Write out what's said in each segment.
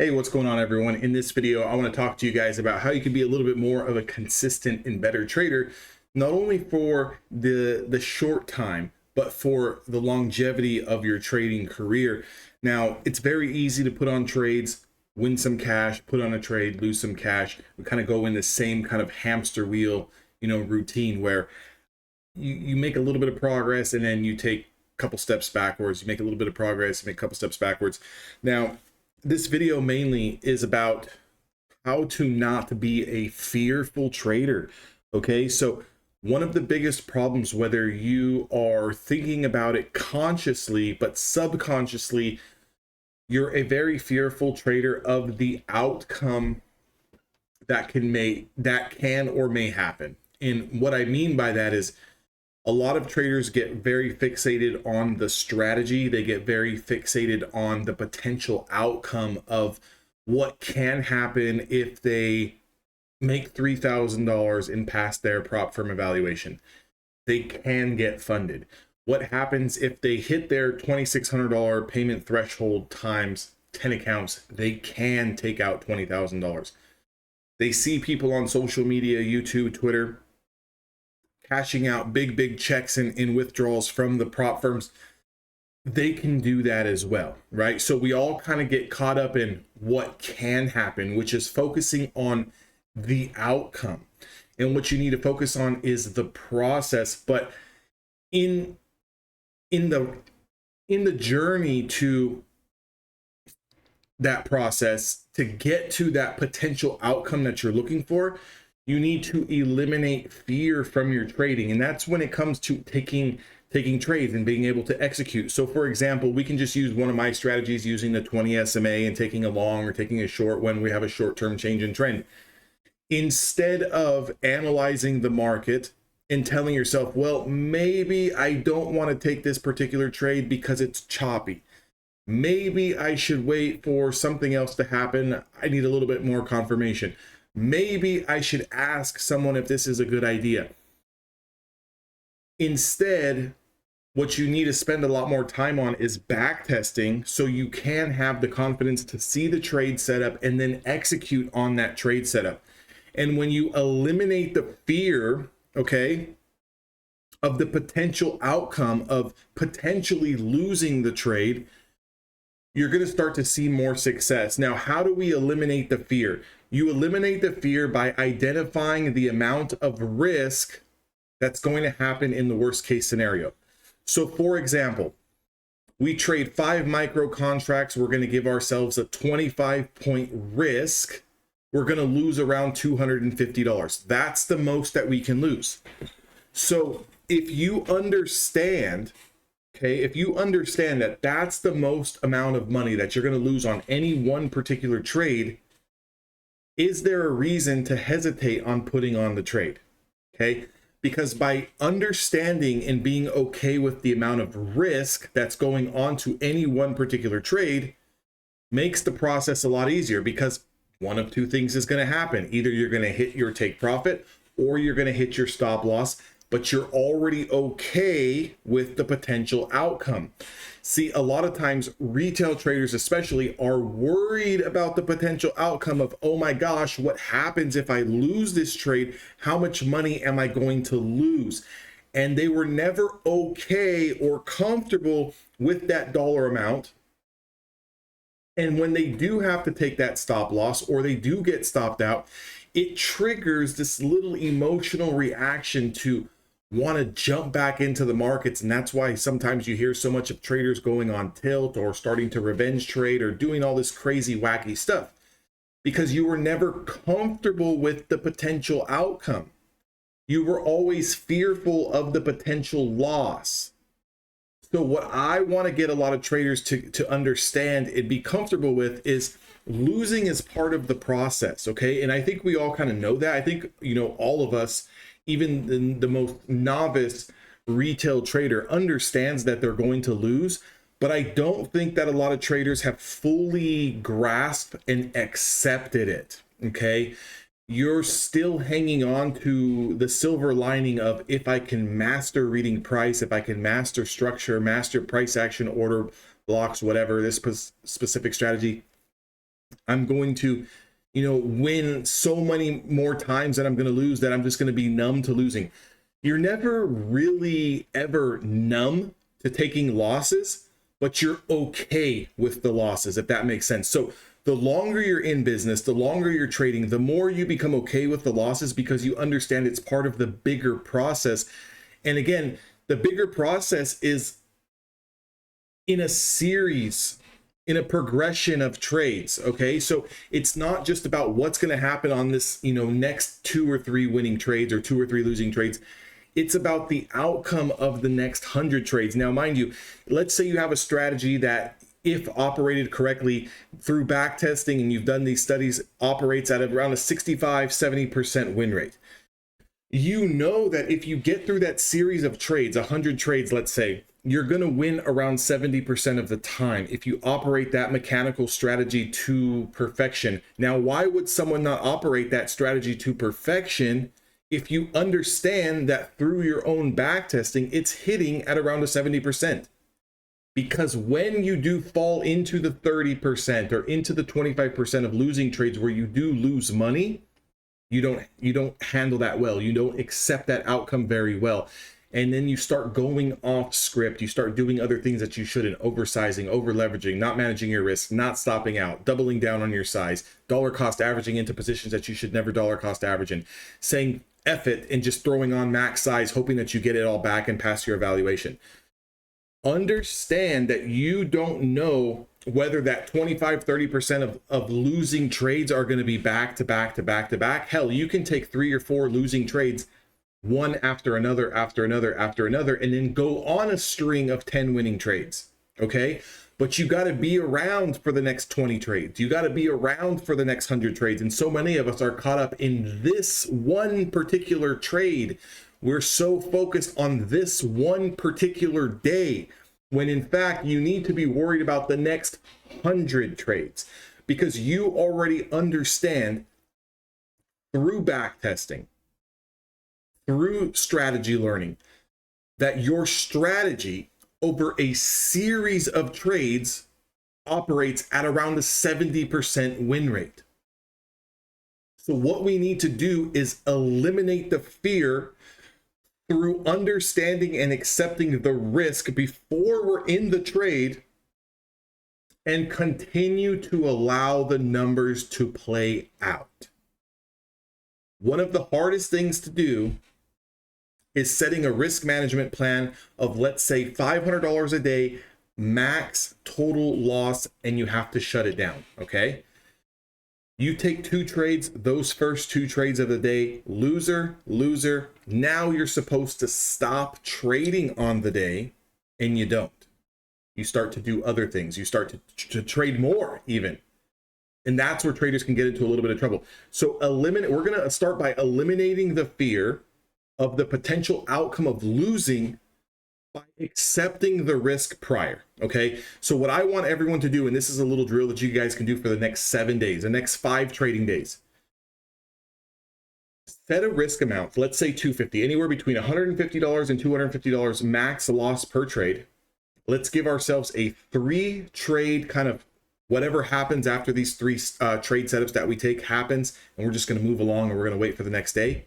Hey, what's going on, everyone? In this video, I want to talk to you guys about how you can be a little bit more of a consistent and better trader, not only for the short time, but for the longevity of your trading career. Now, it's very easy to put on trades, win some cash, put on a trade, lose some cash. We kind of go in the same kind of hamster wheel, routine where you make a little bit of progress and then you take a couple steps backwards. You make a little bit of progress, make a couple steps backwards. Now, this video mainly is about how to not be a fearful trader. Okay, so one of the biggest problems, whether you are thinking about it consciously but subconsciously, you're a very fearful trader of the outcome that can or may happen. And what I mean by that is, a lot of traders get very fixated on the strategy. They get very fixated on the potential outcome of what can happen if they make $3,000 and pass their prop firm evaluation. They can get funded. What happens if they hit their $2,600 payment threshold times 10 accounts? They can take out $20,000. They see people on social media, YouTube, Twitter, cashing out big checks in withdrawals from the prop firms. They can do that as well, right? So we all kind of get caught up in what can happen, which is focusing on the outcome. And what you need to focus on is the process. But in the journey to that process, to get to that potential outcome that you're looking for, you need to eliminate fear from your trading. And that's when it comes to taking trades and being able to execute. So for example, we can just use one of my strategies, using the 20 SMA and taking a long or taking a short when we have a short-term change in trend. Instead of analyzing the market and telling yourself, well, maybe I don't want to take this particular trade because it's choppy. Maybe I should wait for something else to happen. I need a little bit more confirmation. Maybe I should ask someone if this is a good idea. Instead, what you need to spend a lot more time on is back testing, so you can have the confidence to see the trade setup and then execute on that trade setup. And when you eliminate the fear, okay, of the potential outcome of potentially losing the trade, you're going to start to see more success. Now, how do we eliminate the fear? You eliminate the fear by identifying the amount of risk that's going to happen in the worst case scenario. So for example, we trade 5 micro contracts. We're going to give ourselves a 25-point risk. We're going to lose around $250. That's the most that we can lose. So if you understand, okay, if you understand that that's the most amount of money that you're going to lose on any one particular trade, is there a reason to hesitate on putting on the trade? Okay, because by understanding and being okay with the amount of risk that's going on to any one particular trade makes the process a lot easier, because one of two things is going to happen. Either you're going to hit your take profit or you're going to hit your stop loss, but you're already okay with the potential outcome. See, a lot of times retail traders especially are worried about the potential outcome of, oh my gosh, what happens if I lose this trade? How much money am I going to lose? And they were never okay or comfortable with that dollar amount. And when they do have to take that stop loss, or they do get stopped out, it triggers this little emotional reaction to want to jump back into the markets. And that's why sometimes you hear so much of traders going on tilt or starting to revenge trade or doing all this crazy wacky stuff, because you were never comfortable with the potential outcome. You were always fearful of the potential loss. So what I want to get a lot of traders to understand and be comfortable with is losing is part of the process. Okay, and I think we all kind of know that. I think, all of us, even the most novice retail trader, understands that they're going to lose, but I don't think that a lot of traders have fully grasped and accepted it. Okay, you're still hanging on to the silver lining of, if I can master reading price, if I can master structure, master price action order blocks, whatever, this specific strategy, I'm going to, win so many more times that I'm going to lose that I'm just going to be numb to losing. You're never really ever numb to taking losses, but you're okay with the losses, if that makes sense. So the longer you're in business, the longer you're trading, the more you become okay with the losses because you understand it's part of the bigger process. And again, the bigger process is in a series, in a progression of trades. Okay, so it's not just about what's going to happen on this, next 2 or 3 winning trades or 2 or 3 losing trades. It's about the outcome of the next 100 trades. Now, mind you, let's say you have a strategy that, if operated correctly through back testing, and you've done these studies, operates at around a 65-70% win rate. You know that if you get through that series of trades, 100 trades, let's say, you're going to win around 70% of the time if you operate that mechanical strategy to perfection. Now, why would someone not operate that strategy to perfection if you understand that through your own back testing, it's hitting at around a 70%? Because when you do fall into the 30% or into the 25% of losing trades where you do lose money, you don't handle that well. You don't accept that outcome very well. And then you start going off script. You start doing other things that you shouldn't, oversizing, over leveraging, not managing your risk, not stopping out, doubling down on your size, dollar cost averaging into positions that you should never dollar cost average in, saying F it and just throwing on max size, hoping that you get it all back and pass your evaluation. Understand that you don't know whether that 25-30% of losing trades are going to be back to back to back to back. Hell, you can take 3 or 4 losing trades, one after another, after another, after another, and then go on a string of 10 winning trades. Okay. But you got to be around for the next 20 trades. You got to be around for the next 100 trades. And so many of us are caught up in this one particular trade. We're so focused on this one particular day, when in fact you need to be worried about the next 100 trades, because you already understand through back testing, through strategy learning, that your strategy over a series of trades operates at around a 70% win rate. So what we need to do is eliminate the fear through understanding and accepting the risk before we're in the trade, and continue to allow the numbers to play out. One of the hardest things to do is setting a risk management plan of, let's say, $500 a day, max total loss, and you have to shut it down, okay? You take 2 trades, those first 2 trades of the day, loser, loser. Now you're supposed to stop trading on the day, and you don't. You start to do other things. You start to trade more even. And that's where traders can get into a little bit of trouble. So we're going to start by eliminating the fear of the potential outcome of losing by accepting the risk prior. Okay. So what I want everyone to do, and this is a little drill that you guys can do for the next 7 days, the next 5 trading days. Set a risk amount, let's say $250, anywhere between $150 and $250 max loss per trade. Let's give ourselves a 3 trade kind of whatever happens after these 3 trade setups that we take happens, and we're just going to move along and we're going to wait for the next day.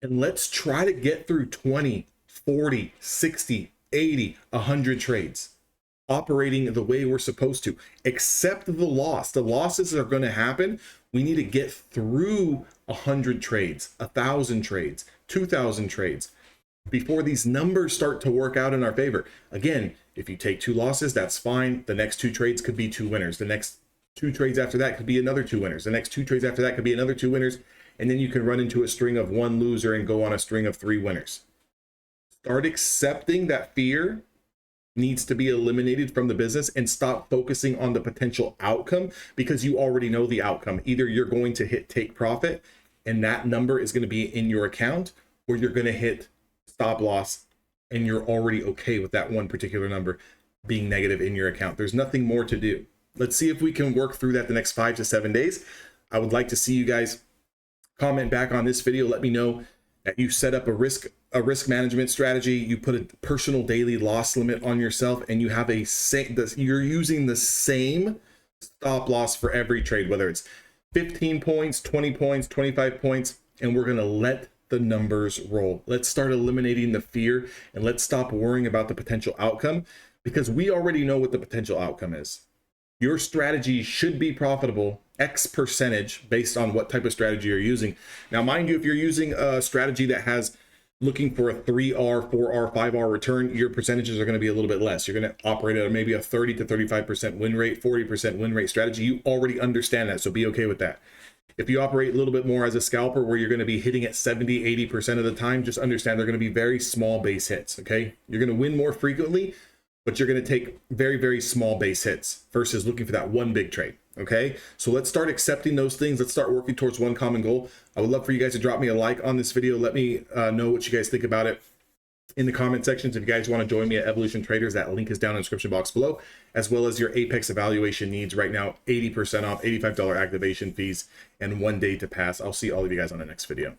And let's try to get through 20, 40, 60, 80, 100 trades, operating the way we're supposed to. Accept the loss. The losses are going to happen. We need to get through 100 trades, 1,000 trades, 2,000 trades before these numbers start to work out in our favor. Again, if you take 2 losses, that's fine. The next 2 trades could be 2 winners. The next 2 trades after that could be another 2 winners. The next 2 trades after that could be another 2 winners. And then you can run into a string of 1 loser and go on a string of 3 winners. Start accepting that fear needs to be eliminated from the business, and stop focusing on the potential outcome, because you already know the outcome. Either you're going to hit take profit and that number is going to be in your account, or you're going to hit stop loss and you're already okay with that one particular number being negative in your account. There's nothing more to do. Let's see if we can work through that the next 5 to 7 days. I would like to see you guys comment back on this video. Let me know that you set up a risk management strategy. You put a personal daily loss limit on yourself, and you have you're using the same stop loss for every trade, whether it's 15 points, 20 points, 25 points, and we're going to let the numbers roll. Let's start eliminating the fear and let's stop worrying about the potential outcome, because we already know what the potential outcome is. Your strategy should be profitable X percentage based on what type of strategy you're using. Now, mind you, if you're using a strategy that has looking for a 3R, 4R, 5R return, your percentages are going to be a little bit less. You're going to operate at maybe a 30 to 35% win rate, 40% win rate strategy. You already understand that, so be okay with that. If you operate a little bit more as a scalper where you're going to be hitting at 70, 80% of the time, just understand they're going to be very small base hits, okay? You're going to win more frequently, but you're going to take very, very small base hits versus looking for that one big trade. Okay, so let's start accepting those things. Let's start working towards one common goal. I would love for you guys to drop me a like on this video. Let me know what you guys think about it in the comment sections. If you guys want to join me at Evolution Traders, that link is down in the description box below, as well as your Apex evaluation needs right now, 80% off, $85 activation fees, and 1 day to pass. I'll see all of you guys on the next video.